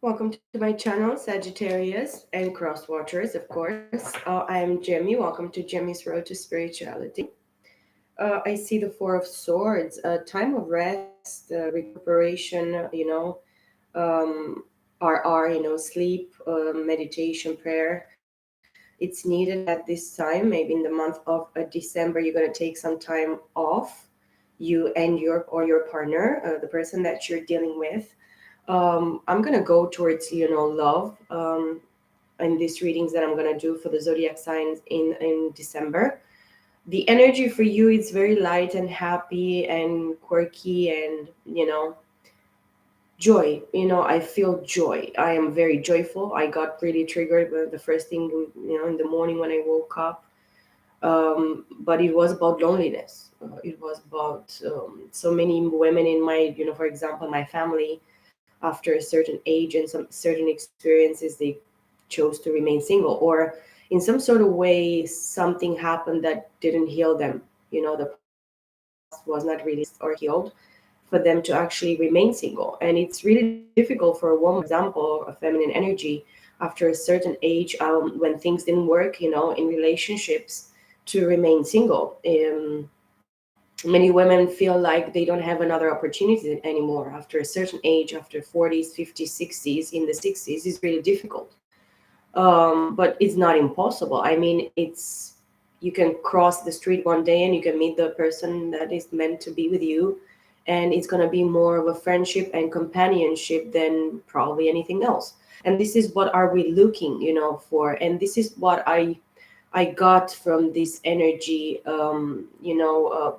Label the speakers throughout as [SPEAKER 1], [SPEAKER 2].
[SPEAKER 1] Welcome to my channel, Sagittarius and Cross Watchers, of course. I am Jemmy. Welcome to Jemmy's Road to Spirituality. I see the Four of Swords, a time of rest, recuperation, um, sleep, meditation, prayer. It's needed at this time. Maybe in the month of December, you're going to take some time off, you and your partner, the person that you're dealing with. I'm gonna go towards love in these readings that I'm gonna do for the zodiac signs in December. The energy for you is very light and happy and quirky and joy. I feel joy. I am very joyful. I got really triggered with the first thing in the morning when I woke up. But it was about loneliness. It was about so many women in my, for example, my family after a certain age and some certain experiences, they chose to remain single, or in some sort of way something happened that didn't heal them. The past was not released or healed for them to actually remain single. And it's really difficult for a woman, for example, a feminine energy, after a certain age, when things didn't work, in relationships, to remain single. Many women feel like they don't have another opportunity anymore after a certain age, after 40s, 50s, 60s. In the 60s is really difficult, but it's not impossible. I mean, it's you can cross the street one day and you can meet the person that is meant to be with you, and it's going to be more of a friendship and companionship than probably anything else. And this is what are we looking for, and this is what I got from this energy.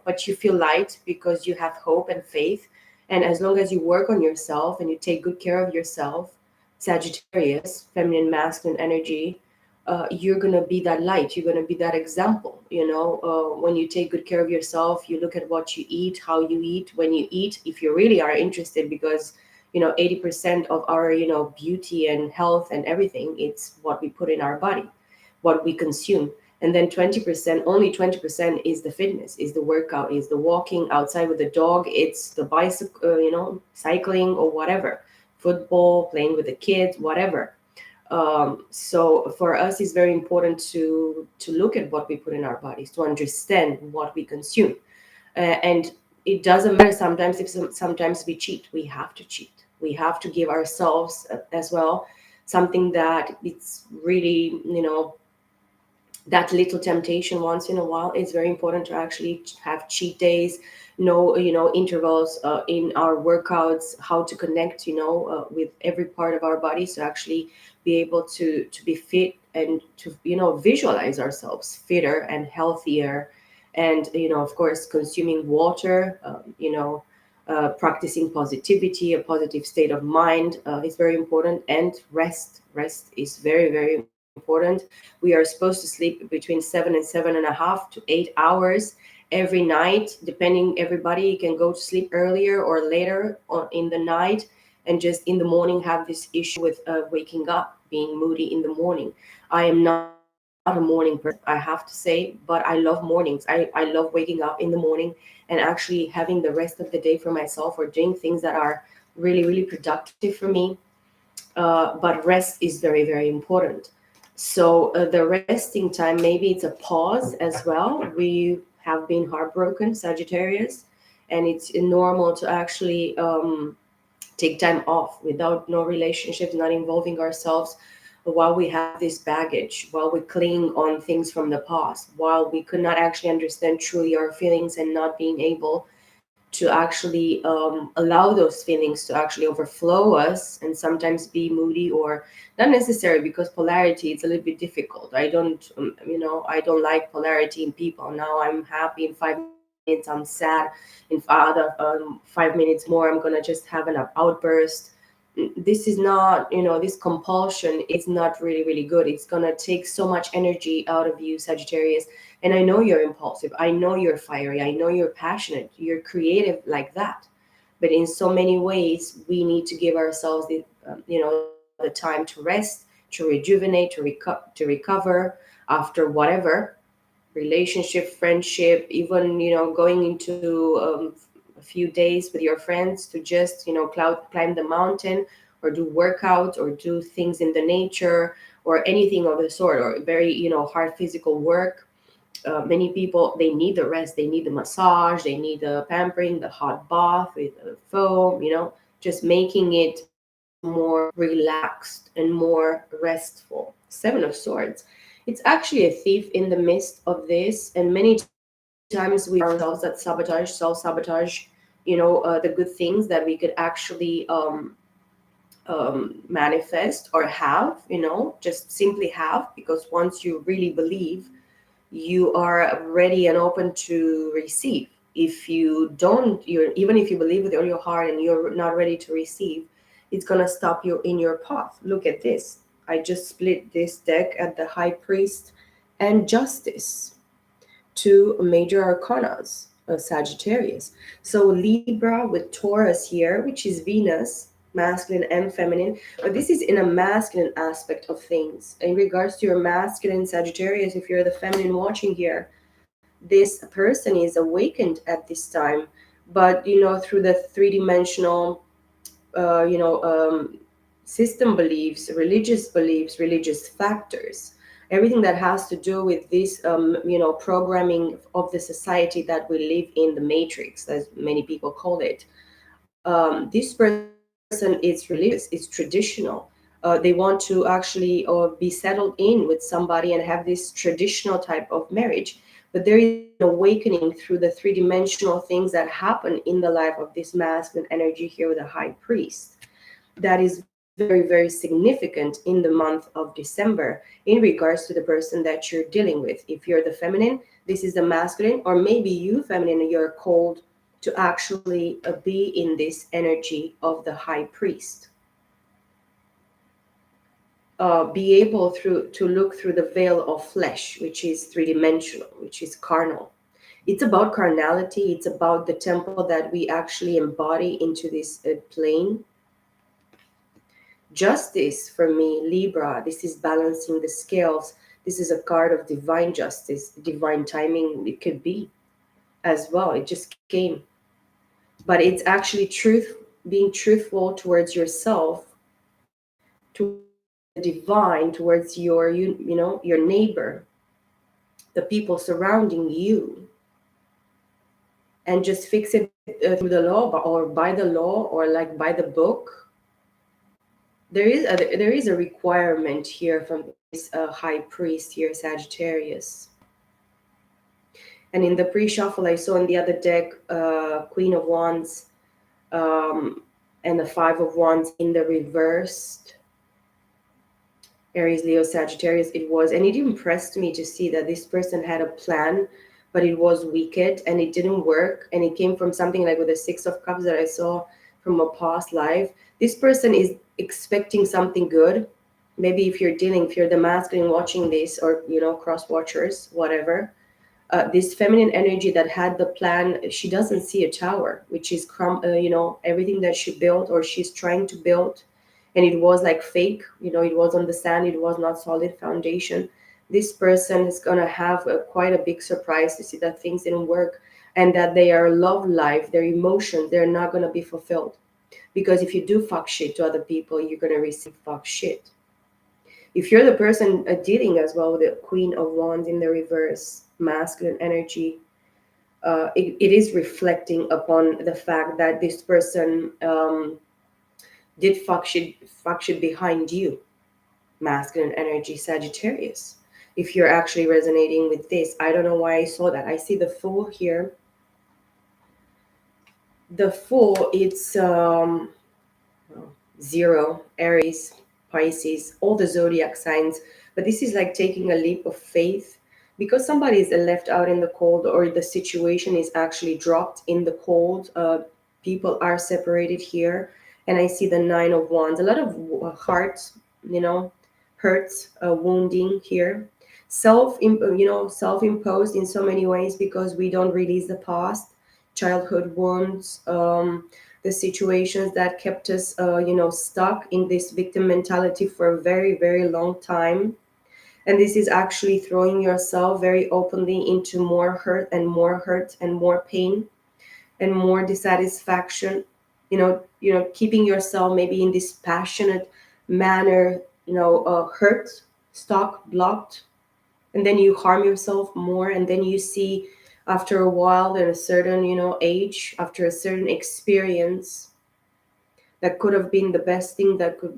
[SPEAKER 1] But you feel light because you have hope and faith. And as long as you work on yourself and you take good care of yourself, Sagittarius, feminine, masculine energy, you're going to be that light. You're going to be that example. When you take good care of yourself, you look at what you eat, how you eat, when you eat, if you really are interested, because 80% of our beauty and health and everything, it's what we put in our body, what we consume. And then 20%, only 20% is the fitness, is the workout, is the walking outside with the dog, it's the bicycle, cycling or whatever, football, playing with the kids, whatever. So for us, it's very important to look at what we put in our bodies, to understand what we consume. And it doesn't matter sometimes if sometimes we cheat. We have to cheat. We have to give ourselves as well something that it's really, that little temptation once in a while. It's very important to actually have cheat days, know intervals in our workouts, how to connect with every part of our body, to actually be able to be fit and to visualize ourselves fitter and healthier. And of course, consuming water, practicing positivity, a positive state of mind is very important. And rest is very, very important. We are supposed to sleep between 7 and 7.5 to 8 hours every night, depending. Everybody can go to sleep earlier or later in the night, and just in the morning have this issue with waking up, being moody in the morning. I am not a morning person, I have to say, but I love mornings. I love waking up in the morning and actually having the rest of the day for myself, or doing things that are really, really productive for me. But rest is very, very important. So the resting time, maybe it's a pause as well. We have been heartbroken, Sagittarius, and it's normal to actually take time off without no relationships, not involving ourselves, while we have this baggage, while we cling on things from the past, while we could not actually understand truly our feelings, and not being able to actually allow those feelings to actually overflow us, and sometimes be moody, or not necessary, because polarity, it's a little bit difficult. I don't I don't like polarity in people. Now I'm happy in 5 minutes, I'm sad in other 5 minutes more, I'm gonna just have an outburst. This is not, this compulsion is not really, really good. It's gonna take so much energy out of you, Sagittarius. And I know you're impulsive, I know you're fiery, I know you're passionate, you're creative like that. But in so many ways, we need to give ourselves the time to rest, to rejuvenate, to recover after whatever relationship, friendship, even going into a few days with your friends to just climb the mountain, or do workouts or do things in the nature or anything of the sort, or very, hard physical work. Many people, they need the rest, they need the massage, they need the pampering, the hot bath with the foam, just making it more relaxed and more restful. Seven of Swords. It's actually a thief in the midst of this, and many times we ourselves that sabotage, self-sabotage, the good things that we could actually manifest or have, just simply have, because once you really believe, you are ready and open to receive. If you don't, even if you believe with all your heart and you're not ready to receive, it's going to stop you in your path. Look at this. I just split this deck at the High Priest and Justice, two major arcanas of Sagittarius. So Libra with Taurus here, which is Venus, masculine and feminine. But this is in a masculine aspect of things. In regards to your masculine Sagittarius, if you're the feminine watching here, this person is awakened at this time. But through the three-dimensional system beliefs, religious factors, everything that has to do with this, programming of the society that we live in, the matrix, as many people call it. This person is religious, is traditional. They want to actually be settled in with somebody and have this traditional type of marriage. But there is an awakening through the three-dimensional things that happen in the life of this masculine energy here with the High Priest, that is very, very significant in the month of December in regards to the person that you're dealing with. If you're the feminine, this is the masculine, or maybe you, feminine, you're called to actually be in this energy of the High Priest. Be able to look through the veil of flesh, which is three-dimensional, which is carnal. It's about carnality. It's about the temple that we actually embody into this plane. Justice for me, Libra, this is balancing the scales. This is a card of divine justice, divine timing. It could be as well. It just came. But it's actually being truthful towards yourself, towards the divine, towards your neighbor, the people surrounding you, and just fix it through the law, or by the law, or like by the book. There is a requirement here from this High Priest here, Sagittarius. And in the pre-shuffle, I saw in the other deck, Queen of Wands, and the Five of Wands in the reversed. Aries, Leo, Sagittarius it was. And it impressed me to see that this person had a plan, but it was wicked and it didn't work. And it came from something like with the Six of Cups that I saw from a past life. This person is expecting something good. Maybe if you're the masculine watching this, or, cross watchers, whatever. This feminine energy that had the plan, she doesn't see a tower, which is, everything that she built or she's trying to build. And it was like fake, it was on the sand, it was not solid foundation. This person is going to have quite a big surprise to see that things didn't work, and that their love life, their emotions, they're not going to be fulfilled. Because if you do fuck shit to other people, you're going to receive fuck shit. If you're the person dealing as well with the Queen of Wands in the reverse, masculine energy, it is reflecting upon the fact that this person did fuck shit behind you, masculine energy, Sagittarius. If you're actually resonating with this, I don't know why I saw that. I see the Fool here. The Fool, it's zero, Aries, Pisces, all the zodiac signs. But this is like taking a leap of faith, because somebody is left out in the cold, or the situation is actually dropped in the cold. People are separated here. And I see the Nine of Wands, a lot of hearts, hurts, wounding here. Self-imposed in so many ways, because we don't release the past, childhood wounds, the situations that kept us, stuck in this victim mentality for a very, very long time. And this is actually throwing yourself very openly into more hurt and more pain and more dissatisfaction. keeping yourself maybe in this passionate manner, hurt, stuck, blocked, and then you harm yourself more, and then you see after a while, at a certain age, after a certain experience that could have been the best thing that could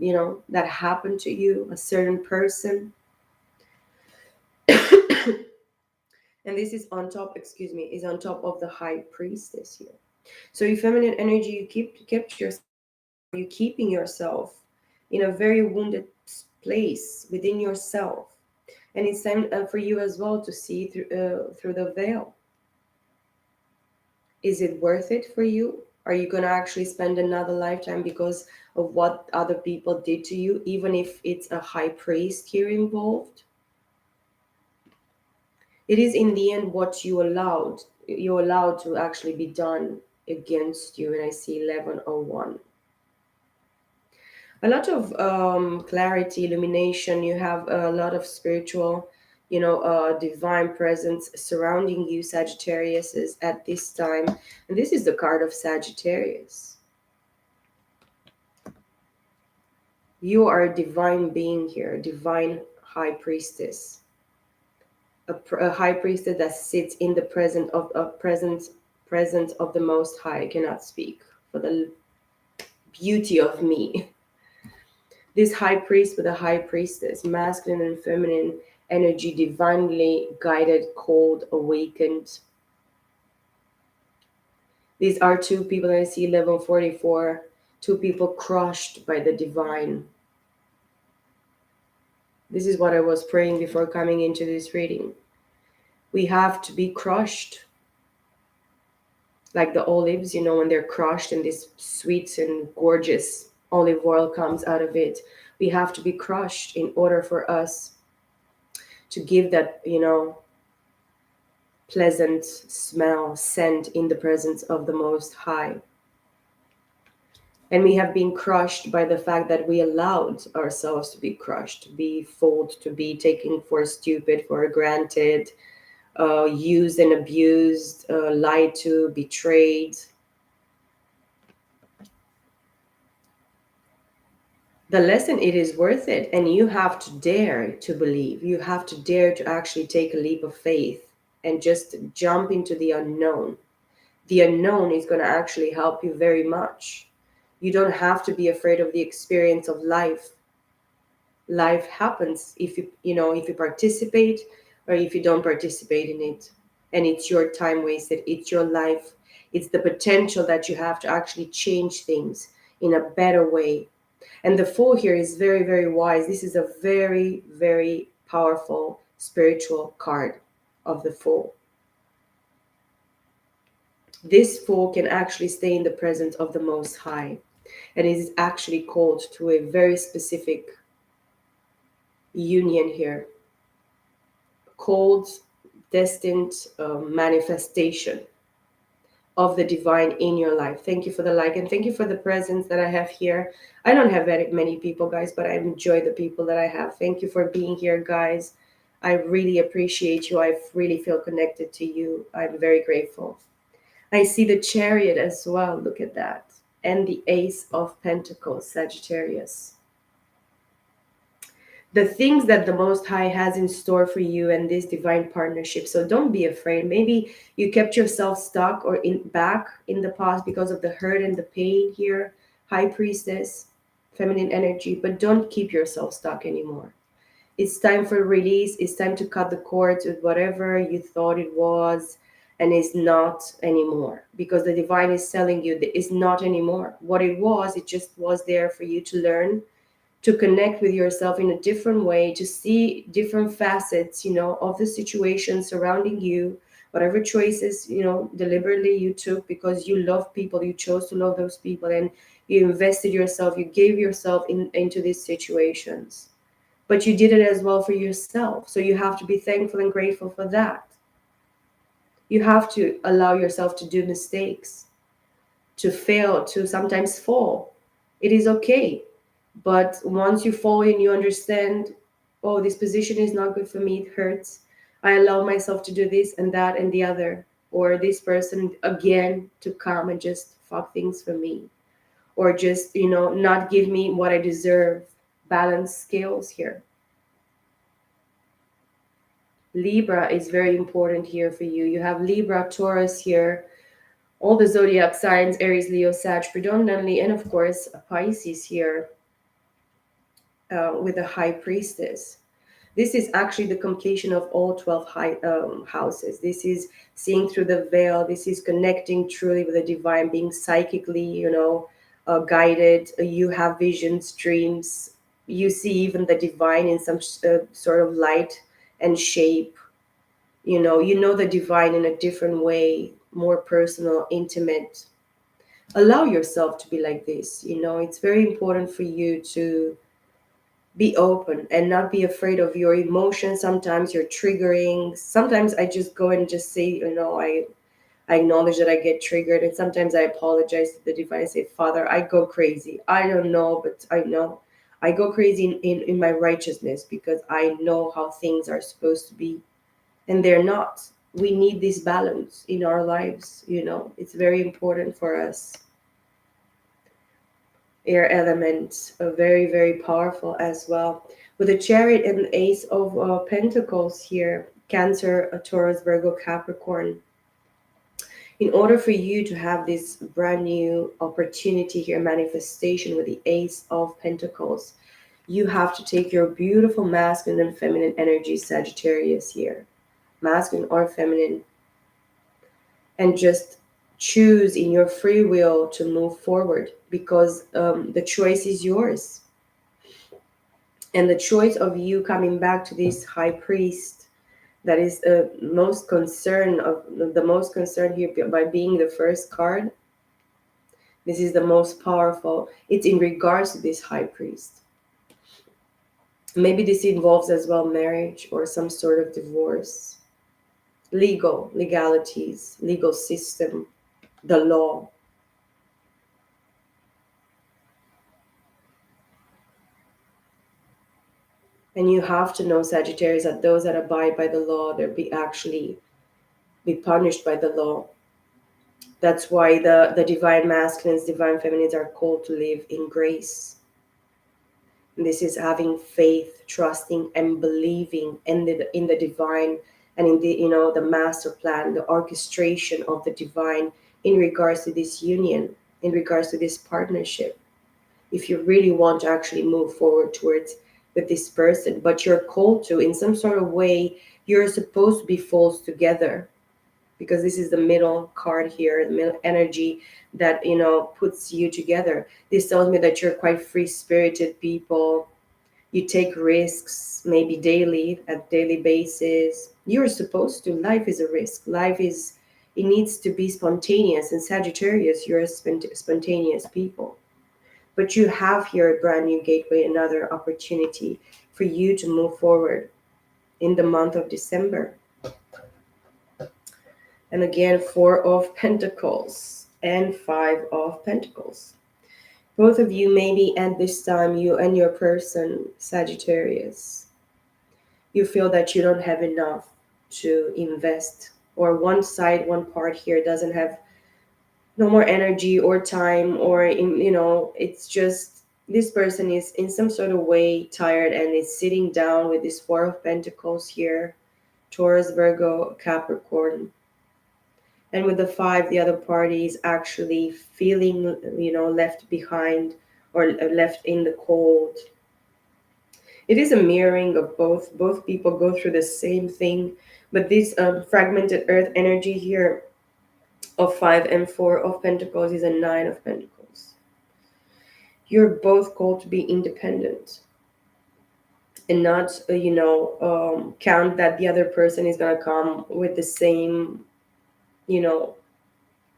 [SPEAKER 1] that happened to you, a certain person. And this is on top, excuse me, is on top of the high priestess here. So your feminine energy, kept yourself, or you keeping yourself in a very wounded place within yourself. And it's time for you as well to see through the veil. Is it worth it for you? Are you going to actually spend another lifetime because of what other people did to you, even if it's a high priest here involved? It is in the end what you allowed to actually be done against you. And I see 1101. A lot of clarity, illumination. You have a lot of spiritual, divine presence surrounding you, Sagittarius, is at this time. And this is the card of Sagittarius. You are a divine being here, divine high priestess, a high priestess that sits in the presence of the Most High. I cannot speak for the beauty of me. This high priest with a high priestess, masculine and feminine energy, divinely guided, called, awakened. These are two people I see 1144, two people crushed by the divine. This is what I was praying before coming into this reading. We have to be crushed. Like the olives, when they're crushed and this sweet and gorgeous olive oil comes out of it. We have to be crushed in order for us to give that, pleasant smell, scent in the presence of the Most High. And we have been crushed by the fact that we allowed ourselves to be crushed, to be fooled, to be taken for stupid, for granted, used and abused, lied to, betrayed. The lesson, it is worth it, and you have to dare to believe. You have to dare to actually take a leap of faith and just jump into the unknown. The unknown is going to actually help you very much. You don't have to be afraid of the experience of life. Life happens if you participate or if you don't participate in it. And it's your time wasted, it's your life, it's the potential that you have to actually change things in a better way. And the Fool here is very, very wise. This is a very, very powerful spiritual card of the Fool. This Fool can actually stay in the presence of the Most High, and is actually called to a very specific union here, called, destined manifestation of the divine in your life. Thank you for the like, and thank you for the presence that I have here. I don't have very many people, guys, but I enjoy the people that I have. Thank you for being here, guys. I really appreciate you. I really feel connected to you. I'm very grateful. I see the Chariot as well. Look at that. And the Ace of Pentacles, Sagittarius. The things that the Most High has in store for you and this divine partnership. So don't be afraid. Maybe you kept yourself stuck or back in the past because of the hurt and the pain here. High Priestess, feminine energy, but don't keep yourself stuck anymore. It's time for release. It's time to cut the cords with whatever you thought it was and is not anymore, because the divine is telling you that it's not anymore. What it was, it just was there for you to learn, to connect with yourself in a different way, to see different facets, of the situation surrounding you, whatever choices, deliberately you took because you love people, you chose to love those people, and you invested yourself, you gave yourself into these situations. But you did it as well for yourself. So you have to be thankful and grateful for that. You have to allow yourself to do mistakes, to fail, to sometimes fall. It is okay. But once you fall and you understand, oh, this position is not good for me, it hurts. I allow myself to do this and that and the other, or this person again to come and just fuck things for me. or just, not give me what I deserve. Balance scales here. Libra is very important here for you. You have Libra, Taurus here, all the zodiac signs, Aries, Leo, Sag predominantly, and of course Pisces here, with the high priestess. This is actually the completion of all 12 houses. This is seeing through the veil. This is connecting truly with the divine, being psychically, guided. You have visions, dreams. You see even the divine in some sort of light and shape. You know the divine in a different way, more personal, intimate. Allow yourself to be like this. It's very important for you to be open and not be afraid of your emotions. Sometimes you're triggering. Sometimes I just go and just say, I acknowledge that I get triggered, and sometimes I apologize to the divine. I say, Father, I go crazy. I don't know, but I know I go crazy in my righteousness, because I know how things are supposed to be, and they're not. We need this balance in our lives. It's very important for us. Air element, very, very powerful as well. With the chariot and the ace of pentacles here, Cancer, Taurus, Virgo, Capricorn. In order for you to have this brand new opportunity here, manifestation with the ace of pentacles, you have to take your beautiful masculine and feminine energy, Sagittarius here, masculine or feminine, and just choose in your free will to move forward, because the choice is yours. And the choice of you coming back to this high priest, that is the most concerned here by being the first card. This is the most powerful. It's in regards to this high priest. Maybe this involves as well marriage or some sort of divorce, legalities, legal system, the law. And you have to know, Sagittarius, that those that abide by the law, they'll be punished by the law. That's why the divine masculines, divine feminines are called to live in grace. And this is having faith, trusting, and believing in the divine, and in the master plan, the orchestration of the divine in regards to this union, in regards to this partnership. If you really want to actually move forward towards with this person, but you're called to, in some sort of way, you're supposed to be forced together, because this is the middle card here, the middle energy that puts you together. This tells me that you're quite free spirited people. You take risks, maybe daily basis. You're supposed to. Life is a risk. It needs to be spontaneous. In Sagittarius, you're a spontaneous people. But you have here a brand new gateway, another opportunity for you to move forward in the month of December. And again, Four of Pentacles and Five of Pentacles. Both of you, maybe at this time, you and your person, Sagittarius, you feel that you don't have enough to invest, or one part here doesn't have no more energy or time, or it's just this person is in some sort of way tired and is sitting down with this Four of Pentacles here, Taurus, Virgo, Capricorn. And with the five, the other party is actually feeling left behind, or left in the cold. It is a mirroring of both people go through the same thing, but this fragmented earth energy here of five and Four of Pentacles is a Nine of Pentacles. You're both called to be independent, and not count that the other person is going to come with the same you know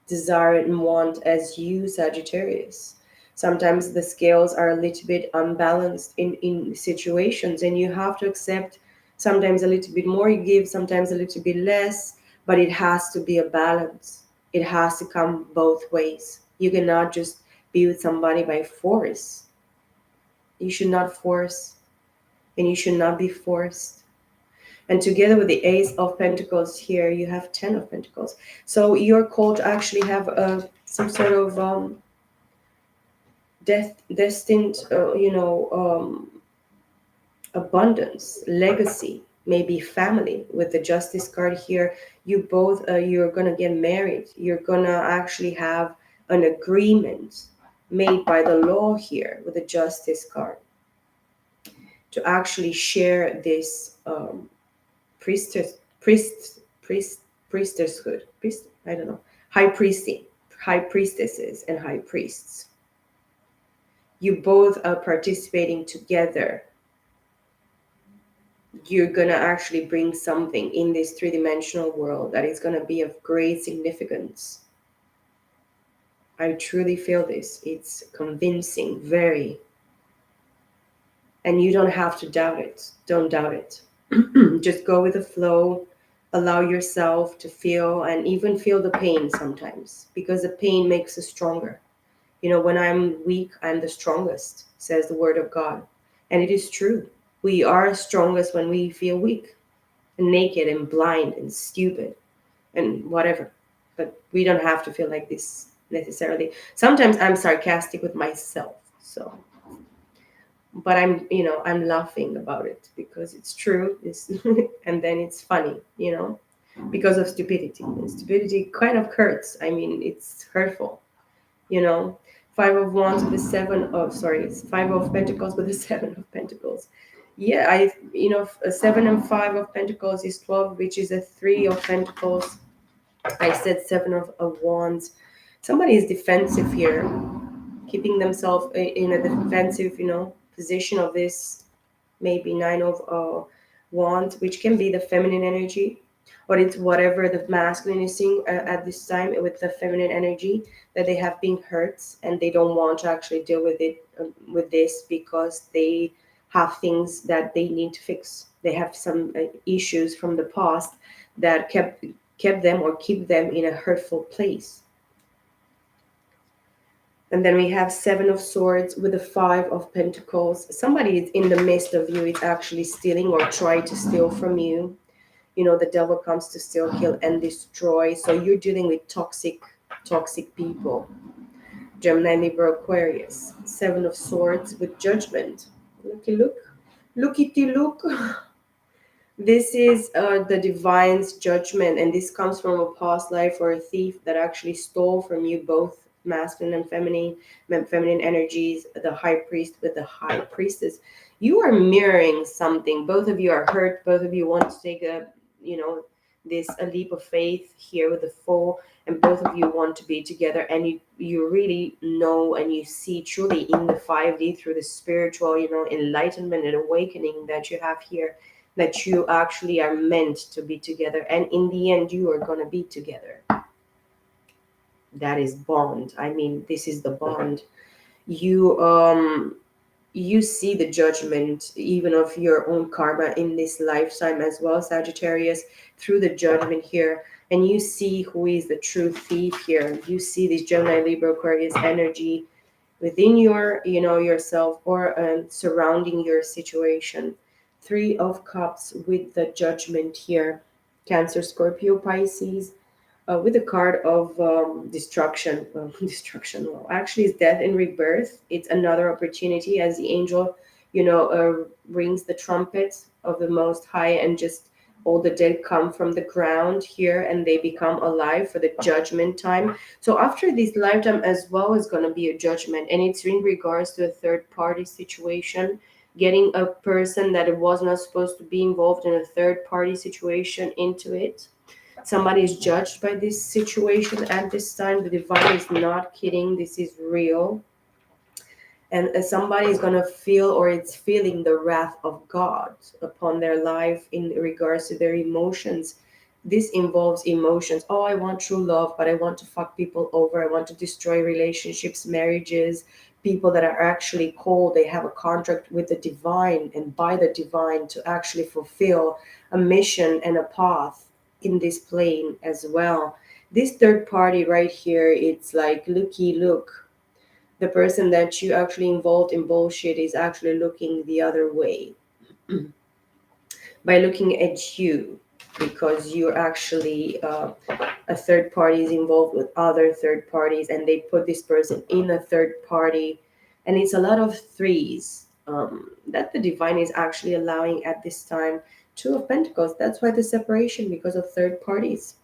[SPEAKER 1] desire and want as you, Sagittarius. Sometimes the scales are a little bit unbalanced in situations, and you have to accept sometimes a little bit more you give, sometimes a little bit less, but it has to be a balance. It has to come both ways. You cannot just be with somebody by force. You should not force, and you should not be forced. And together with the Ace of Pentacles here, you have Ten of Pentacles. So you're called to actually have some sort of destined, abundance, legacy, maybe family. With the justice card here, you're gonna get married. You're gonna actually have an agreement made by the law here with the justice card to actually share this priestess priest priestesshood priest I don't know, high priesting, high priestesses and high priests. You both are participating together. You're gonna actually bring something in this three-dimensional world that is gonna be of great significance. I truly feel this. It's convincing, very. And you don't have to doubt it. Don't doubt it. Just go with the flow. Allow yourself to feel and even feel the pain sometimes, because the pain makes us stronger. When I'm weak, I'm the strongest, says the word of God. And it is true. We are strongest when we feel weak and naked and blind and stupid and whatever. But we don't have to feel like this necessarily. Sometimes I'm sarcastic with myself. So, but I'm laughing about it because it's true. It's and then it's funny, because of stupidity. And stupidity kind of hurts. I mean, it's hurtful, you know. Five of Wands with the seven of sorry, it's Five of Pentacles with the Seven of Pentacles. Yeah, seven and Five of Pentacles is 12, which is a Three of Pentacles. I said Seven of Wands. Somebody is defensive here, keeping themselves in a defensive, position of this. Maybe Nine of Wands, which can be the feminine energy, or it's whatever the masculine is seeing at this time with the feminine energy, that they have been hurt and they don't want to actually deal with it, with this, because they have things that they need to fix. They have some issues from the past that kept them or keep them in a hurtful place. And then we have Seven of Swords with the Five of Pentacles. Somebody is in the midst of you. It's actually stealing or trying to steal from you. The devil comes to steal, kill, and destroy. So you're dealing with toxic people. Gemini, Libra, Aquarius. Seven of Swords with Judgment. Look. This is the divine's judgment, and this comes from a past life or a thief that actually stole from you both masculine and feminine energies. The high priest with the high priestess. You are mirroring something. Both of you are hurt. Both of you want to take you know, a leap of faith here with the Four, and both of you want to be together. And you really know and you see truly in the 5D through the spiritual, enlightenment and awakening that you have here, that you actually are meant to be together, and in the end you are going to be together. That is bond. I mean, this is the bond. You see the judgment even of your own karma in this lifetime as well, Sagittarius, through the judgment here. And you see who is the true thief here. You see this Gemini, Libra, Aquarius energy within yourself, or surrounding your situation. Three of Cups with the judgment here. Cancer, Scorpio, Pisces, with the card of destruction. Destruction. Well, actually, it's death and rebirth. It's another opportunity as the angel, rings the trumpet of the Most High, and just all the dead come from the ground here and they become alive for the judgment time. So after this lifetime as well is going to be a judgment, and it's in regards to a third party situation, getting a person that was not supposed to be involved in a third party situation into it. Somebody is judged by this situation at this time. The divine is not kidding. This is real. And somebody is going to feel, or it's feeling, the wrath of God upon their life in regards to their emotions. This involves emotions. Oh, I want true love, but I want to fuck people over. I want to destroy relationships, marriages, people that are actually cold. They have a contract with the divine and by the divine to actually fulfill a mission and a path in this plane as well. This third party right here, it's like, look, the person that you actually involved in bullshit is actually looking the other way by looking at you, because you're actually a third party is involved with other third parties, and they put this person in a third party And it's a lot of threes that the divine is actually allowing at this time. Two of Pentacles, that's why the separation, because of third parties.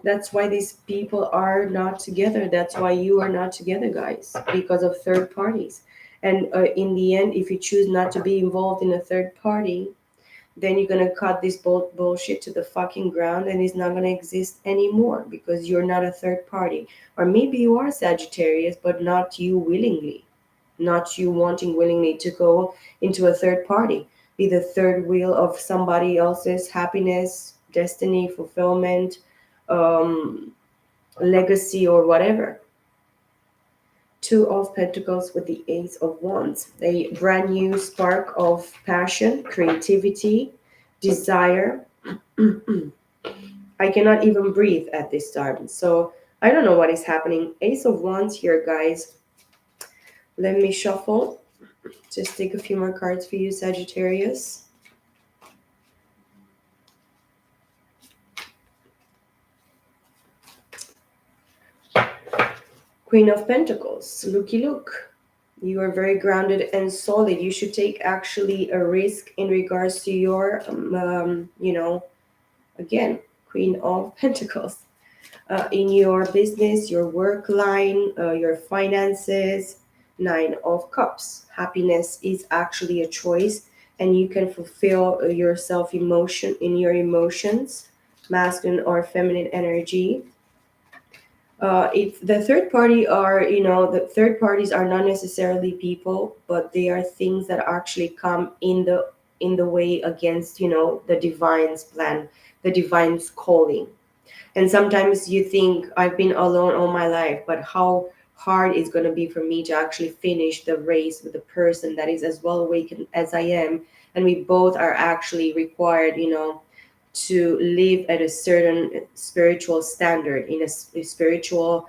[SPEAKER 1] That's why these people are not together. That's why you are not together, guys, because of third parties. And in the end, if you choose not to be involved in a third party, then you're gonna cut this bullshit to the fucking ground, and it's not gonna exist anymore because you're not a third party. Or maybe you are Sagittarius, but not you willingly, not you wanting willingly to go into a third party, be the third wheel of somebody else's happiness, destiny, fulfillment, um, legacy, or whatever. Two of Pentacles with the Ace of Wands. A brand new spark of passion, creativity, desire. I cannot even breathe at this time. So I don't know what is happening. Ace of Wands here, guys. Let me shuffle. Just take a few more cards for you, Sagittarius. Queen of Pentacles. Looky look. You are very grounded and solid. You should take actually a risk in regards to your, again, Queen of Pentacles. In your business, your work line, your finances. Nine of Cups. Happiness is actually a choice, and you can fulfill yourself emotion in your emotions, masculine or feminine energy. If the third party are, the third parties are not necessarily people, but they are things that actually come in the way against, the divine's plan, the divine's calling. And sometimes you think, I've been alone all my life, but how hard it's going to be for me to actually finish the race with a person that is as well awakened as I am. And we both are actually required, to live at a certain spiritual standard, in a spiritual,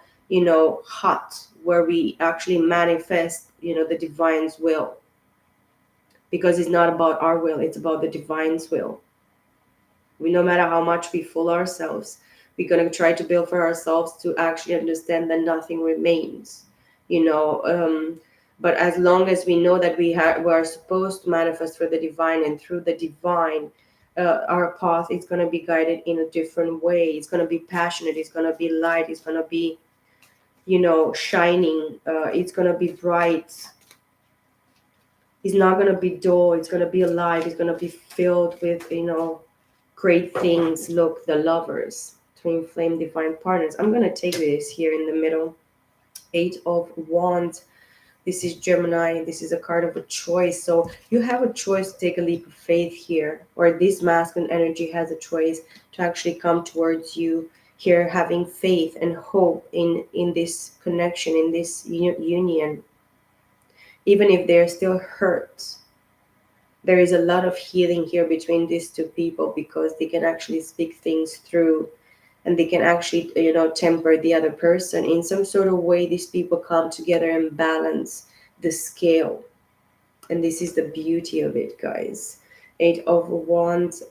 [SPEAKER 1] hut where we actually manifest, the divine's will. Because it's not about our will, it's about the divine's will. We, no matter how much we fool ourselves, we're going to try to build for ourselves to actually understand that nothing remains, you know but as long as we know that we are supposed to manifest for the divine, and through the divine, our path is going to be guided in a different way. It's going to be passionate, it's going to be light, it's going to be, shining, it's going to be bright. It's not going to be dull, it's going to be alive, it's going to be filled with, great things. Look, the Lovers, twin flame divine partners. I'm going to take this here in the middle. Eight of Wands. This is Gemini. This is a card of a choice. So you have a choice to take a leap of faith here, or this masculine energy has a choice to actually come towards you here, having faith and hope in this connection, in this union, even if they're still hurt. There is a lot of healing here between these two people, because they can actually speak things through, and they can actually, temper the other person in some sort of way. These people come together and balance the scale, and this is the beauty of it, guys. Eight of Wands.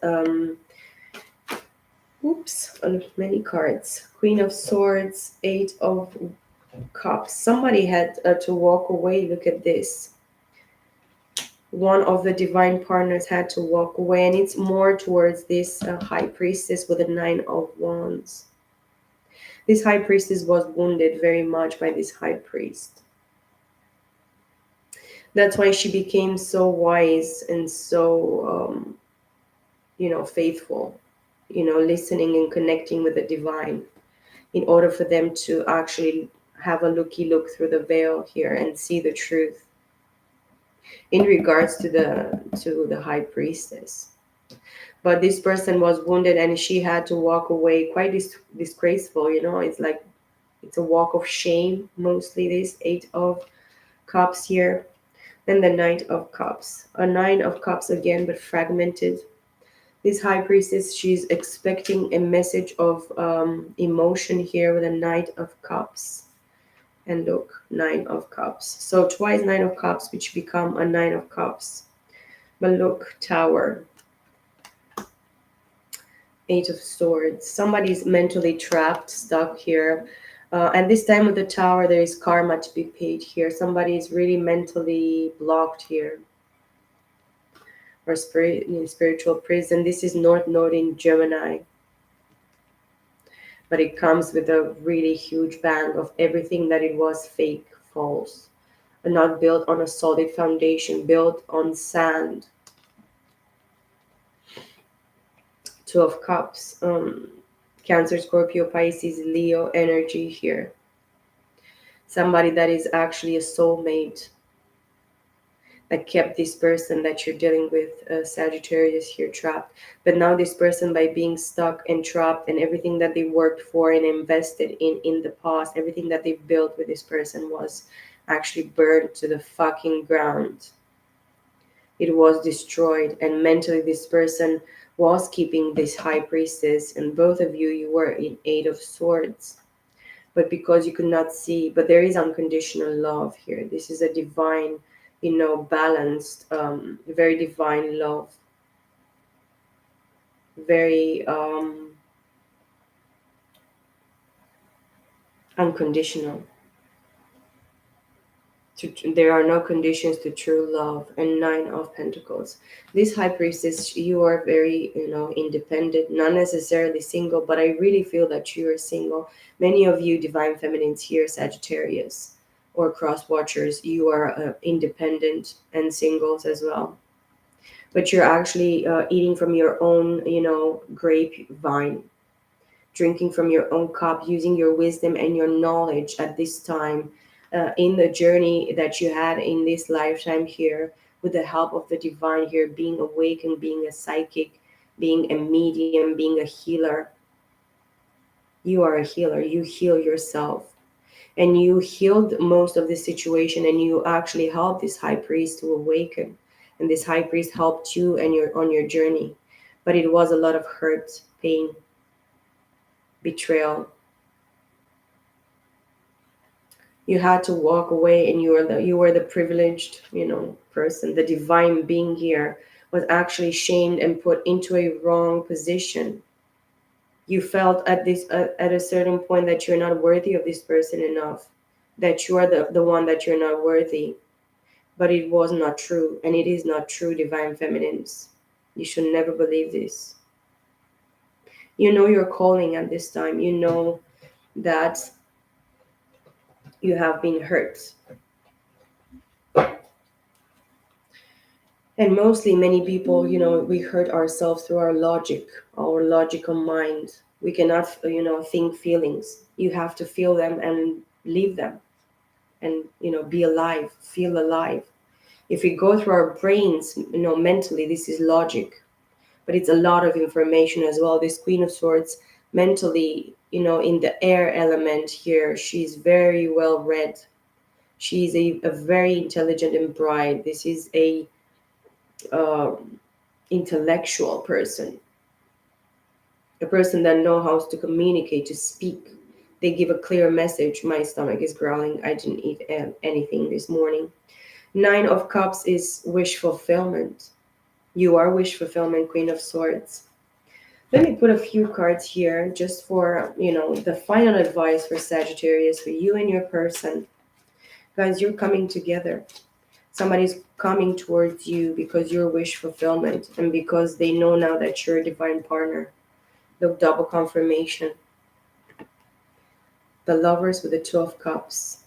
[SPEAKER 1] Many cards. Queen of Swords, Eight of Cups. Somebody had to walk away. Look at this. One of the divine partners had to walk away, and it's more towards this high priestess with the Nine of Wands. This high priestess was wounded very much by this high priest. That's why she became so wise and so, faithful, listening and connecting with the divine, in order for them to actually have a looky look through the veil here and see the truth in regards to the high priestess. But this person was wounded, and she had to walk away, quite disgraceful. It's like, it's a walk of shame, mostly. This Eight of Cups here. Then the Knight of Cups, a Nine of Cups again, but fragmented. This high priestess, she's expecting a message of emotion here with a Knight of Cups. And look, Nine of Cups. So twice Nine of Cups, which become a Nine of Cups. But look, Tower. Eight of Swords. Somebody's mentally trapped, stuck here. And this time with the tower, there is karma to be paid here. Somebody is really mentally blocked here, or spirit in spiritual prison. This is North Node in Gemini, but it comes with a really huge bang of everything that it was fake, false, and not built on a solid foundation, built on sand. Two of Cups, Cancer, Scorpio, Pisces, Leo energy here. Somebody that is actually a soulmate that kept this person that you're dealing with, Sagittarius here, trapped. But now this person, by being stuck and trapped, and everything that they worked for and invested in the past, everything that they built with this person was actually burned to the fucking ground. It was destroyed, and mentally this person was keeping this high priestess, and both of you were in Eight of Swords. But because you could not see, but there is unconditional love here. This is a divine, balanced, very divine love, very unconditional. There are no conditions to true love. And Nine of Pentacles. This high priestess, you are very, independent, not necessarily single, but I really feel that you are single. Many of you divine feminines here, Sagittarius or cross watchers, you are independent and singles as well. But you're actually eating from your own, grapevine, drinking from your own cup, using your wisdom and your knowledge at this time, in the journey that you had in this lifetime here, with the help of the divine here, being awakened, being a psychic, being a medium, being a healer. You are a healer. You heal yourself. And you healed most of the situation, and you actually helped this high priest to awaken. And this high priest helped you and your on your journey. But it was a lot of hurt, pain, betrayal. You had to walk away, and you were the privileged, person. The divine being here was actually shamed and put into a wrong position. You felt at a certain point that you're not worthy of this person enough, that you are the one that you're not worthy. But it was not true, and it is not true, divine feminines. You should never believe this. You know your calling at this time. You know that you have been hurt. And mostly, many people, we hurt ourselves through our logical mind. We cannot, think feelings. You have to feel them and leave them, and, be alive, feel alive. If we go through our brains, mentally, this is logic, but it's a lot of information as well. This Queen of Swords, mentally, in the air element here, she's very well read. She's a very intelligent and bright. This is a intellectual person, a person that knows how to communicate, to speak. They give a clear message. My stomach is growling. I didn't eat anything this morning. Nine of Cups is wish fulfillment. You are wish fulfillment, Queen of Swords. Let me put a few cards here just for, the final advice for Sagittarius, for you and your person. Guys, you're coming together. Somebody's coming towards you because you're wish fulfillment, and because they know now that you're a divine partner. The double confirmation. The Lovers with the Two of Cups.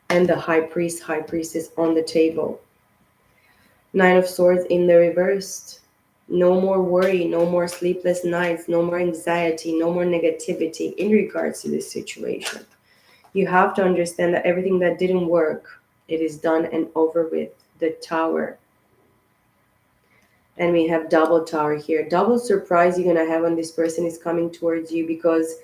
[SPEAKER 1] And the High Priest, High Priestess on the table. Nine of Swords in the reversed. No more worry, no more sleepless nights, no more anxiety, no more negativity in regards to this situation. You have to understand that everything that didn't work, it is done and over with. The Tower. And we have double Tower here. Double surprise you're going to have when this person is coming towards you, because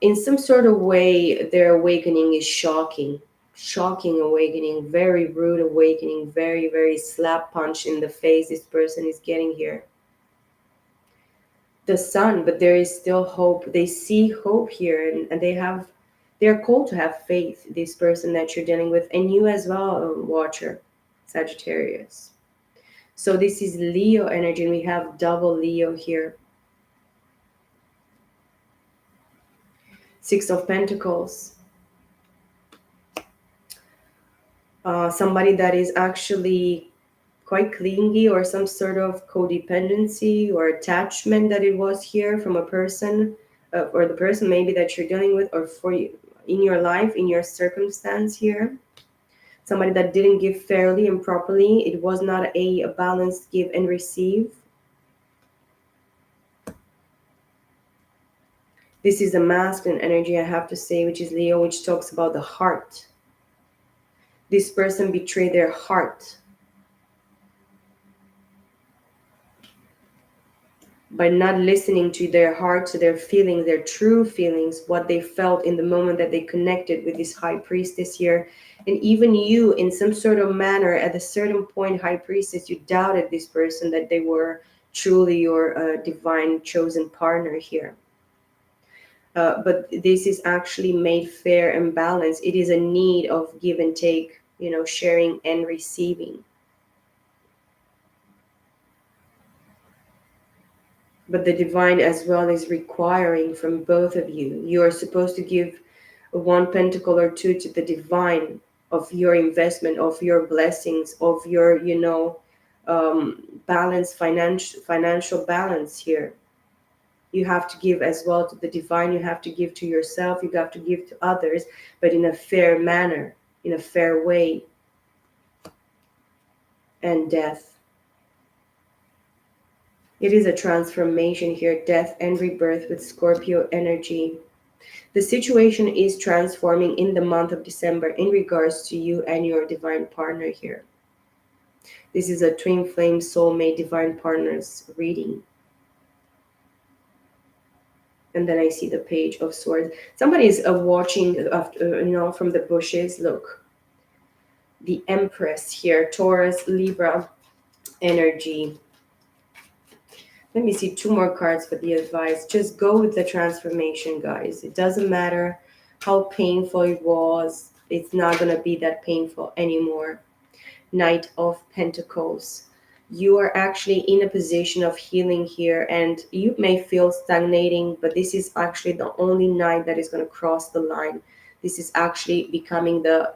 [SPEAKER 1] in some sort of way, their awakening is shocking. Shocking awakening, very rude awakening, very, very slap punch in the face this person is getting here. The Sun, but there is still hope. They see hope here, and they're called to have faith, this person that you're dealing with, and you as well, watcher, Sagittarius. So this is Leo energy, and we have double Leo here. Six of Pentacles. Somebody that is actually quite clingy, or some sort of codependency or attachment that it was here from a person, or the person maybe that you're dealing with, or for you in your life, in your circumstance here. Somebody that didn't give fairly and properly. It was not a balanced give and receive. This is a masculine energy, I have to say, which is Leo, which talks about the heart. This person betrayed their heart by not listening to their heart, to their feelings, their true feelings, what they felt in the moment that they connected with this high priestess here. And even you, in some sort of manner, at a certain point, high priestess, you doubted this person, that they were truly your divine chosen partner here. But this is actually made fair and balanced. It is a need of give and take, sharing and receiving. But the divine as well is requiring from both of you. You are supposed to give one pentacle or two to the divine of your investment, of your blessings, of your, balance, financial balance here. You have to give as well to the divine. You have to give to yourself. You have to give to others, but in a fair manner, in a fair way. And death. It is a transformation here, death and rebirth with Scorpio energy. The situation is transforming in the month of December in regards to you and your divine partner here. This is a twin flame soulmate divine partners reading. And then I see the Page of Swords. Somebody is watching, from the bushes. Look, the Empress here, Taurus, Libra energy. Let me see two more cards for the advice. Just go with the transformation, guys. It doesn't matter how painful it was. It's not going to be that painful anymore. Knight of Pentacles. You are actually in a position of healing here, and you may feel stagnating, but this is actually the only knight that is going to cross the line. This is actually becoming the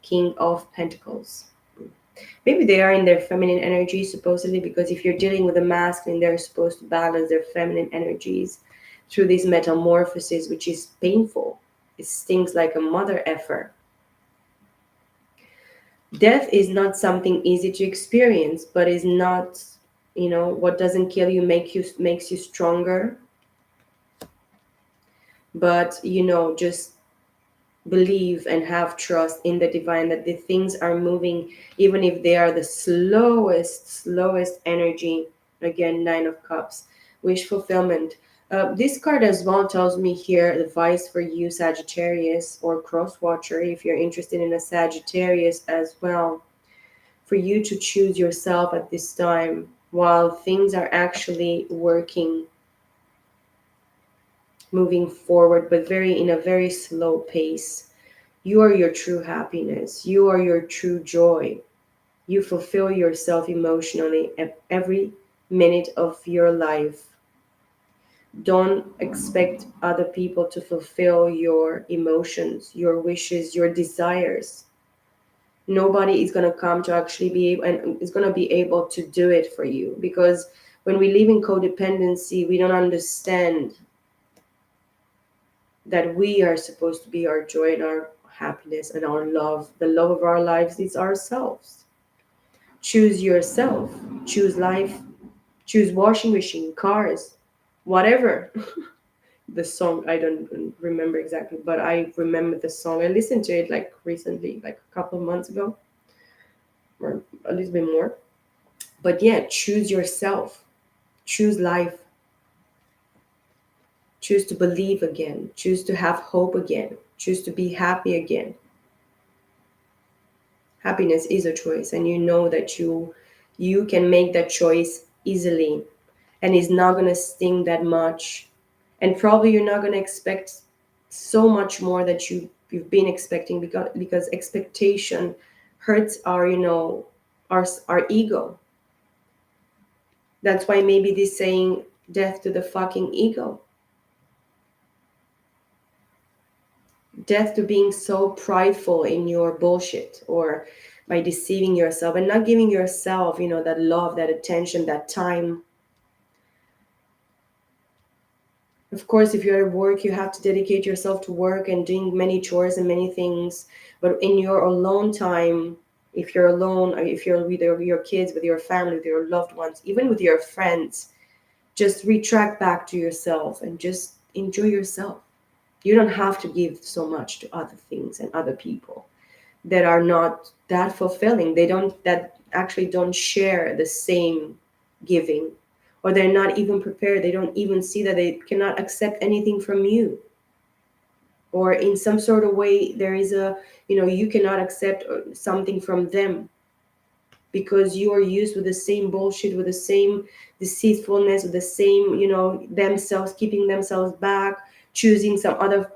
[SPEAKER 1] King of Pentacles. Maybe they are in their feminine energy, supposedly, because if you're dealing with a masculine, they're supposed to balance their feminine energies through this metamorphosis, which is painful. It stings like a mother effer. Death is not something easy to experience, but is not, what doesn't kill you makes you stronger. But just believe and have trust in the divine, that the things are moving, even if they are the slowest energy. Again, Nine of Cups, wish fulfillment. This card as well tells me here advice for you, Sagittarius or cross watcher, if you're interested in a Sagittarius as well, for you to choose yourself at this time while things are actually working, moving forward, but in a very slow pace. You are your true happiness. You are your true joy. You fulfill yourself emotionally at every minute of your life. Don't expect other people to fulfill your emotions, your wishes, your desires. Nobody is going to come to actually be able, and is going to be able to do it for you, because when we live in codependency, we don't understand that we are supposed to be our joy and our happiness and our love. The love of our lives is ourselves. Choose yourself. Choose life. Choose washing machine, cars, whatever. The song, I don't remember exactly, but I remember the song. I listened to it like recently, like a couple of months ago, or a little bit more. But yeah, choose yourself. Choose life. Choose to believe again. Choose to have hope again. Choose to be happy again. Happiness is a choice, and you know that you can make that choice easily, and it's not going to sting that much, and probably you're not going to expect so much more that you've been expecting, because expectation hurts our our ego. That's why maybe this saying, death to the fucking ego. Death to being so prideful in your bullshit, or by deceiving yourself and not giving yourself, that love, that attention, that time. Of course, if you're at work, you have to dedicate yourself to work and doing many chores and many things. But in your alone time, if you're alone, or if you're with your kids, with your family, with your loved ones, even with your friends, just retract back to yourself and just enjoy yourself. You don't have to give so much to other things and other people that are not that fulfilling. They don't, that actually don't share the same giving, or they're not even prepared. They don't even see that they cannot accept anything from you, or in some sort of way there is a, you cannot accept something from them, because you are used with the same bullshit, with the same deceitfulness, with the same, themselves keeping themselves back, choosing some other,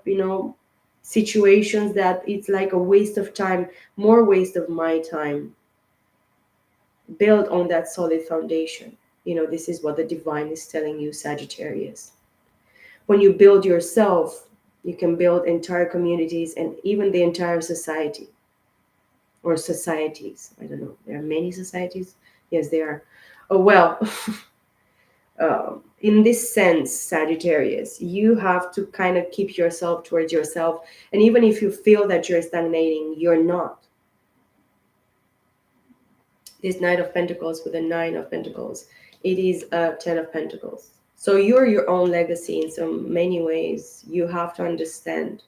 [SPEAKER 1] situations that it's like a waste of time, more waste of my time. Build on that solid foundation. This is what the divine is telling you, Sagittarius. When you build yourself, you can build entire communities and even the entire society, or societies. I don't know. There are many societies. Yes, there are. Oh, well, in this sense, Sagittarius, you have to kind of keep yourself towards yourself. And even if you feel that you're stagnating, you're not. This Knight of Pentacles with the Nine of Pentacles, it is a Ten of Pentacles. So you're your own legacy in so many ways. You have to understand.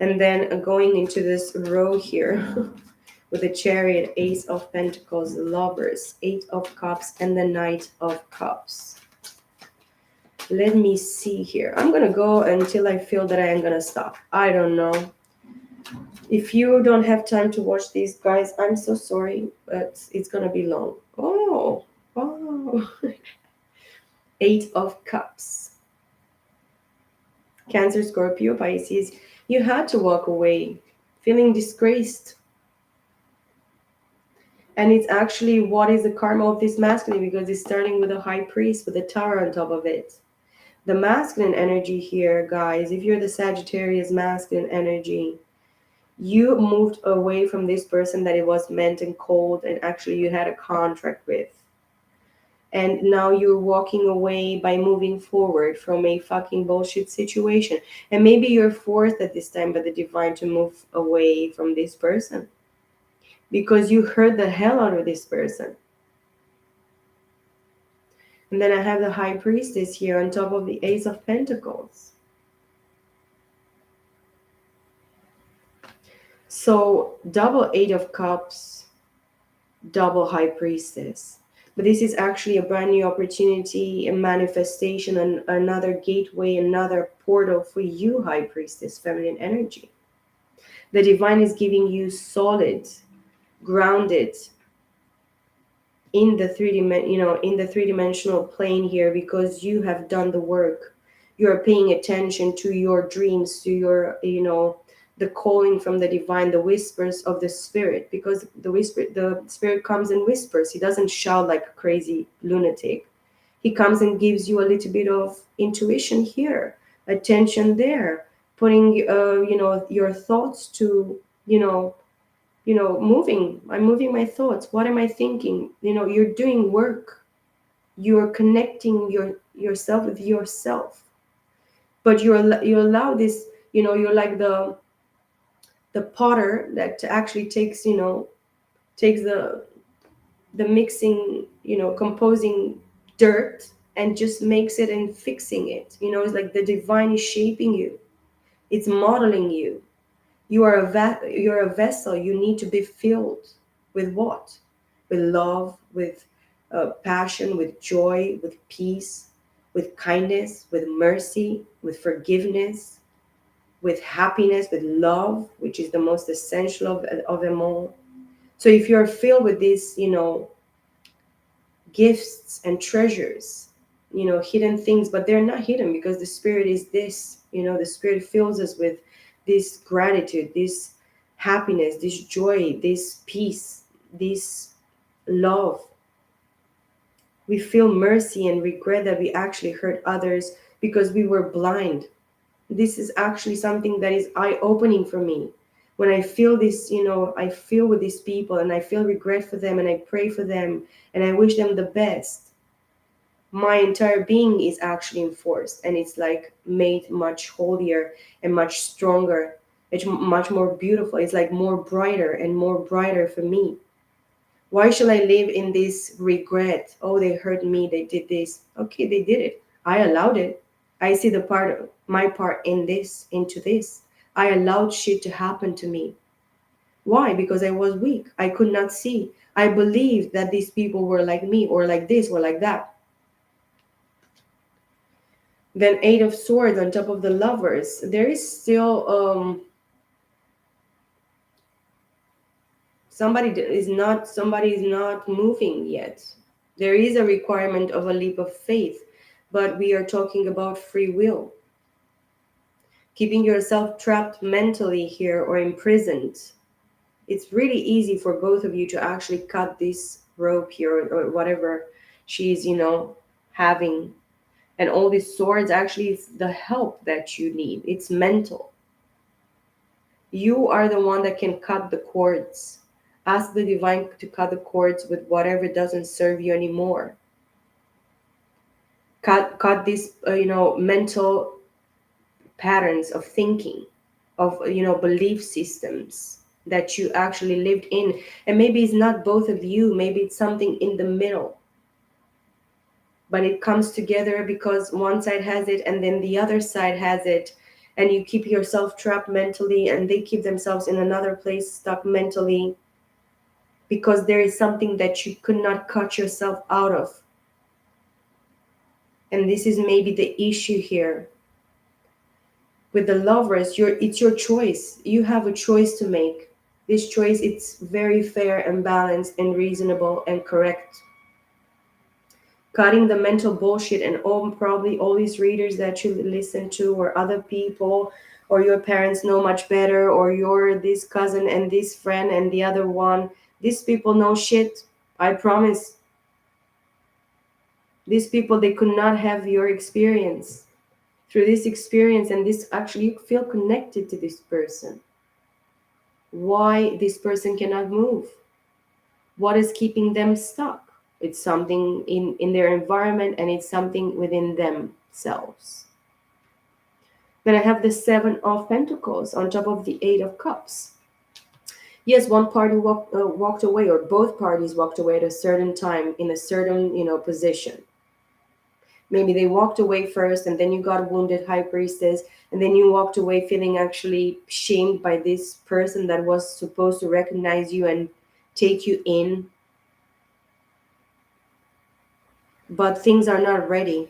[SPEAKER 1] And then going into this row here with the Chariot, Ace of Pentacles, Lovers, Eight of Cups, and the Knight of Cups. Let me see here. I'm going to go until I feel that I am going to stop. I don't know. If you don't have time to watch these, guys, I'm so sorry, but it's going to be long. Oh. Eight of Cups. Cancer, Scorpio, Pisces. You had to walk away feeling disgraced. And it's actually what is the karma of this masculine, because it's starting with a high priest with a tower on top of it. The masculine energy here, guys, if you're the Sagittarius masculine energy, you moved away from this person that it was meant and cold, and actually you had a contract with. And now you're walking away by moving forward from a fucking bullshit situation. And maybe you're forced at this time by the divine to move away from this person because you hurt the hell out of this person. And then I have the High Priestess here on top of the Ace of Pentacles. So double Eight of Cups, double High Priestess. But this is actually a brand new opportunity, a manifestation, and another gateway, another portal for you, High Priestess, feminine energy. The divine is giving you solid, grounded in the in the three-dimensional plane here, because you have done the work. You're paying attention to your dreams, to your, the calling from the divine, the whispers of the spirit, because the spirit comes and whispers. He doesn't shout like a crazy lunatic. He comes and gives you a little bit of intuition here, attention there, putting your thoughts to, moving. I'm moving my thoughts. What am I thinking? You're doing work. You're connecting yourself with yourself. But you allow this, you're like the potter that actually takes the mixing, composing dirt and just makes it and fixing it. It's like the divine is shaping you. It's modeling you. You're a vessel. You need to be filled with what? With love, with passion, with joy, with peace, with kindness, with mercy, with forgiveness, with happiness, with love, which is the most essential of them all. So if you're filled with these, gifts and treasures, hidden things, but they're not hidden because the spirit is this, the spirit fills us with this gratitude, this happiness, this joy, this peace, this love. We feel mercy and regret that we actually hurt others because we were blind. This is actually something that is eye-opening for me. When I feel this, I feel with these people and I feel regret for them and I pray for them and I wish them the best. My entire being is actually enforced and it's like made much holier and much stronger. It's much more beautiful. It's like more brighter and more brighter for me. Why should I live in this regret? Oh, they hurt me, they did this. Okay, they did it. I allowed it. I see the part, my part in this, into this. I allowed shit to happen to me. Why? Because I was weak. I could not see. I believed that these people were like me or like this or like that. Then Eight of Swords on top of the Lovers. There is still somebody is not moving yet. There is a requirement of a leap of faith, but we are talking about free will. Keeping yourself trapped mentally here or imprisoned. It's really easy for both of you to actually cut this rope here or whatever she's, having. And all these swords actually is the help that you need. It's mental. You are the one that can cut the cords. Ask the divine to cut the cords with whatever doesn't serve you anymore. Cut these, mental patterns of thinking, of belief systems that you actually lived in. And maybe it's not both of you. Maybe it's something in the middle. But it comes together because one side has it and then the other side has it, and you keep yourself trapped mentally and they keep themselves in another place stuck mentally because there is something that you could not cut yourself out of. And this is maybe the issue here with the Lovers. It's your choice. You have a choice to make. This choice, it's very fair and balanced and reasonable and correct. Cutting the mental bullshit, and probably all these readers that you listen to or other people or your parents know much better, or your this cousin and this friend and the other one, these people know shit. I promise. These people, they could not have your experience. Through this experience and this, actually you feel connected to this person. Why this person cannot move? What is keeping them stuck? It's something in their environment and it's something within themselves. Then I have the Seven of Pentacles on top of the Eight of Cups. Yes, one party walked away, or both parties walked away at a certain time in a certain position. Maybe they walked away first and then you got wounded, High Priestess, and then you walked away feeling actually shamed by this person that was supposed to recognize you and take you in. But things are not ready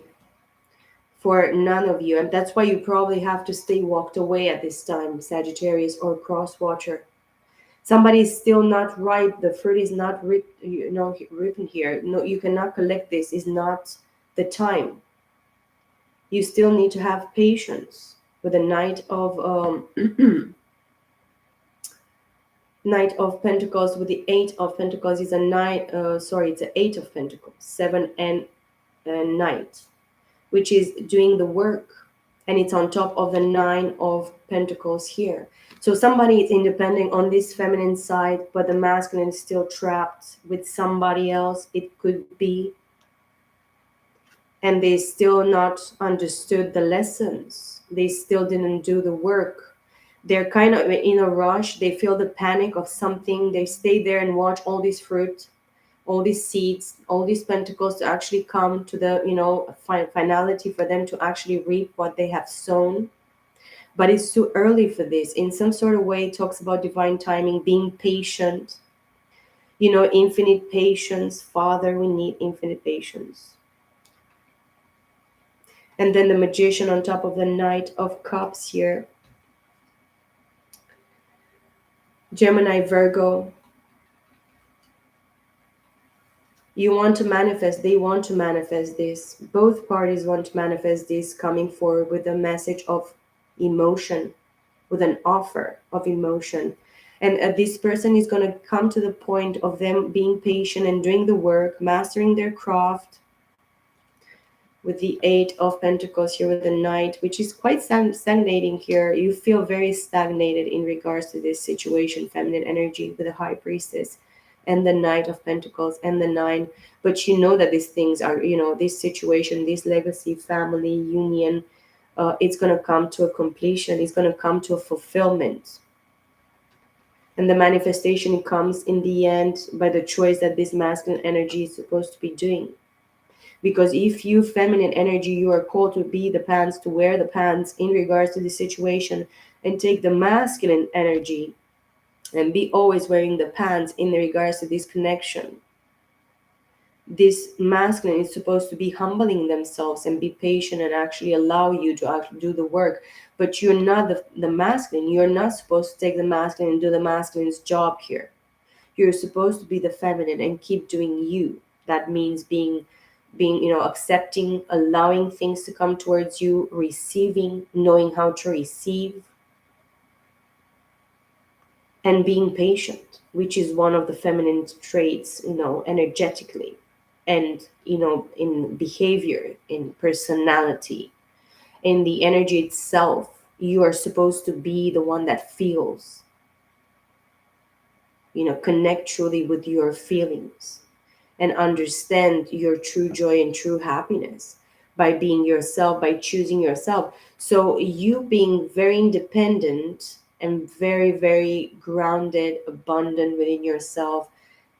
[SPEAKER 1] for none of you, and that's why you probably have to stay walked away at this time, Sagittarius or Cross Watcher. Somebody is still not ripe. The fruit is not ripen here. No, you cannot collect this. Is not the time. You still need to have patience with the Knight of Knight of Pentacles. With the Eight of Pentacles is a knight. It's an Eight of Pentacles, seven and Knight, which is doing the work, and it's on top of the Nine of Pentacles here. So somebody is independent on this feminine side, but the masculine is still trapped with somebody else. It could be. And they still not understood the lessons. They still didn't do the work. They're kind of in a rush. They feel the panic of something. They stay there and watch all this fruit, all these seeds, all these pentacles to actually come to the, finality for them to actually reap what they have sown. But it's too early for this. In some sort of way, it talks about divine timing, being patient, infinite patience. Father, we need infinite patience. And then the Magician on top of the Knight of Cups here. Gemini, Virgo. You want to manifest, they want to manifest this. Both parties want to manifest this, coming forward with a message of emotion, with an offer of emotion. And this person is going to come to the point of them being patient and doing the work, mastering their craft, with the Eight of Pentacles here with the Knight, which is quite stagnating here. You feel very stagnated in regards to this situation, feminine energy with the High Priestess and the Knight of Pentacles and the Nine. But you know that these things are, this situation, this legacy, family, union, it's going to come to a completion. It's going to come to a fulfillment. And the manifestation comes in the end by the choice that this masculine energy is supposed to be doing. Because if you feminine energy, you are called to be the pants, to wear the pants in regards to the situation, and take the masculine energy and be always wearing the pants in regards to this connection. This masculine is supposed to be humbling themselves and be patient and actually allow you to actually do the work. But you're not the masculine. You're not supposed to take the masculine and do the masculine's job here. You're supposed to be the feminine and keep doing you. That means being accepting, allowing things to come towards you, receiving, knowing how to receive, and being patient, which is one of the feminine traits, energetically, and in behavior, in personality, in the energy itself. You are supposed to be the one that feels, connect truly with your feelings and understand your true joy and true happiness by being yourself, by choosing yourself. So you being very independent and very, very grounded, abundant within yourself,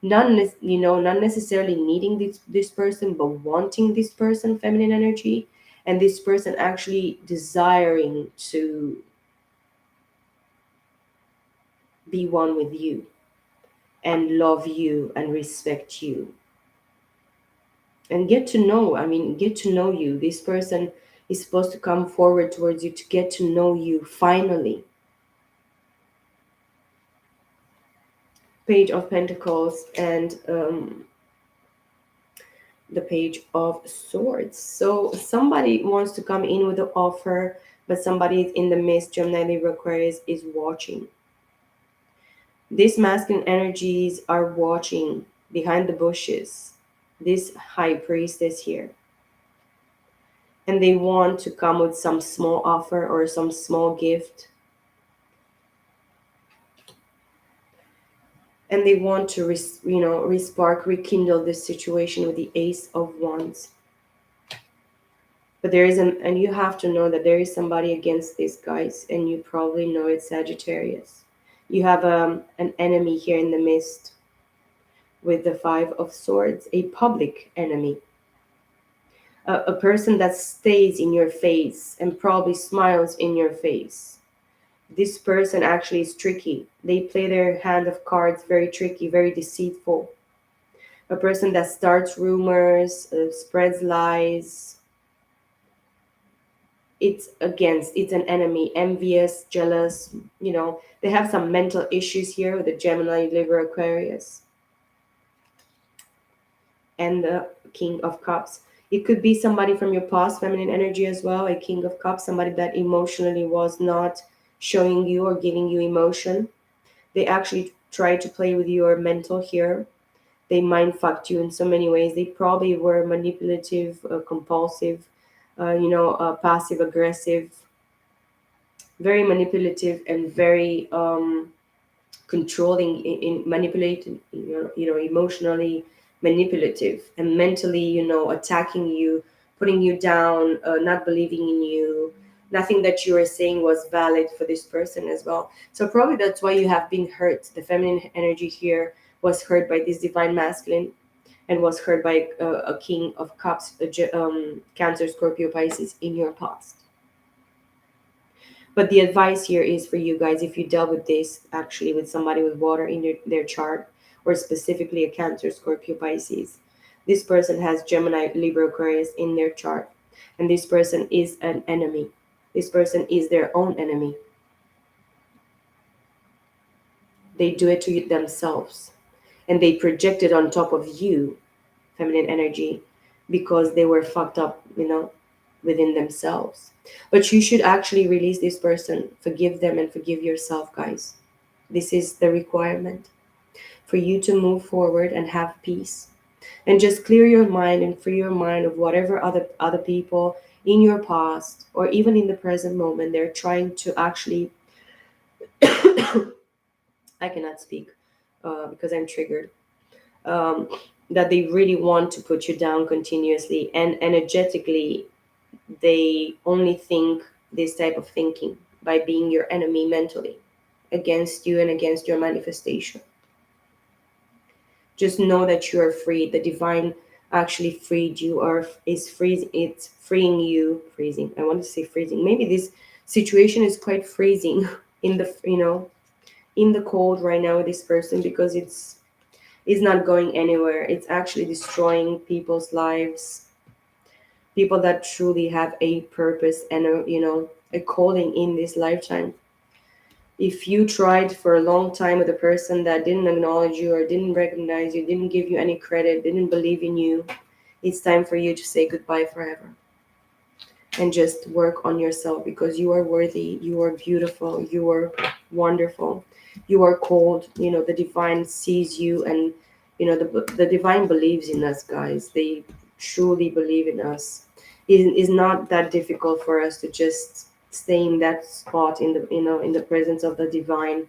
[SPEAKER 1] not necessarily needing this person, but wanting this person, feminine energy, and this person actually desiring to be one with you and love you and respect you and get to know you. This person is supposed to come forward towards you to get to know you finally. Page of Pentacles and the Page of Swords. So somebody wants to come in with an offer, but somebody is in the midst. Gemini, Libra, Aquarius is watching. These masculine energies are watching behind the bushes. This High Priestess here, and they want to come with some small offer or some small gift, and they want to respark, rekindle this situation with the Ace of Wands. But there is and you have to know that there is somebody against these guys, and you probably know it's Sagittarius. You have an enemy here in the midst with the Five of Swords, a public enemy, a person that stays in your face and probably smiles in your face. This person actually is tricky. They play their hand of cards very tricky, very deceitful. A person that starts rumors, spreads lies. It's an enemy, envious, jealous. They have some mental issues here with the Gemini, Libra, Aquarius, and the King of Cups. It could be somebody from your past, feminine energy as well, a King of Cups, somebody that emotionally was not showing you or giving you emotion. They actually try to play with your mental here. They mind fucked you in so many ways. They probably were manipulative, compulsive, passive aggressive, very manipulative, and very controlling, in manipulating, emotionally manipulative, and mentally, attacking you, putting you down, not believing in you. Nothing that you were saying was valid for this person as well. So probably that's why you have been hurt. The feminine energy here was hurt by this divine masculine, and was hurt by a King of Cups, Cancer, Scorpio, Pisces in your past. But the advice here is for you guys, if you dealt with this actually with somebody with water in their chart, or specifically a Cancer, Scorpio, Pisces, this person has Gemini, Libra, Aquarius in their chart. And this person is an enemy. This person is their own enemy. They do it to themselves. And they project it on top of you, feminine energy, because they were fucked up, within themselves. But you should actually release this person, forgive them, and forgive yourself, guys. This is the requirement for you to move forward and have peace. And just clear your mind and free your mind of whatever other people in your past or even in the present moment they're trying to actually I cannot speak because I'm triggered. Um, that they really want to put you down continuously and energetically they only think this type of thinking by being your enemy mentally against you and against your manifestation. Just know that you are free. The divine actually freed you or is freezing. It's freeing you. Freezing. I want to say freezing. Maybe this situation is quite freezing in the in the cold right now with this person because it's not going anywhere. It's actually destroying people's lives, people that truly have a purpose and a calling in this lifetime. If you tried for a long time with a person that didn't acknowledge you or didn't recognize you, didn't give you any credit, didn't believe in you, it's time for you to say goodbye forever and just work on yourself because you are worthy, you are beautiful, you are wonderful, you are called. The divine sees you, and the divine believes in us, guys. They truly believe in us. It is not that difficult for us to just stay in that spot in the in the presence of the divine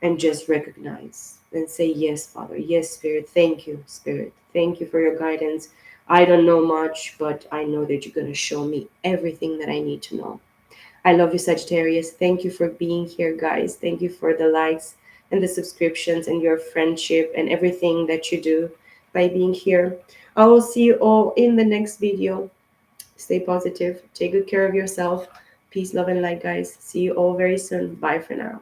[SPEAKER 1] and just recognize and say, yes, Father, yes, Spirit, thank you, Spirit, thank you for your guidance. I don't know much, but I know that you're going to show me everything that I need to know. I love you, Sagittarius. Thank you for being here, guys. Thank you for the likes and the subscriptions and your friendship and everything that you do by being here. I will see you all in the next video. Stay positive, take good care of yourself. Peace, love, and light, guys. See you all very soon. Bye for now.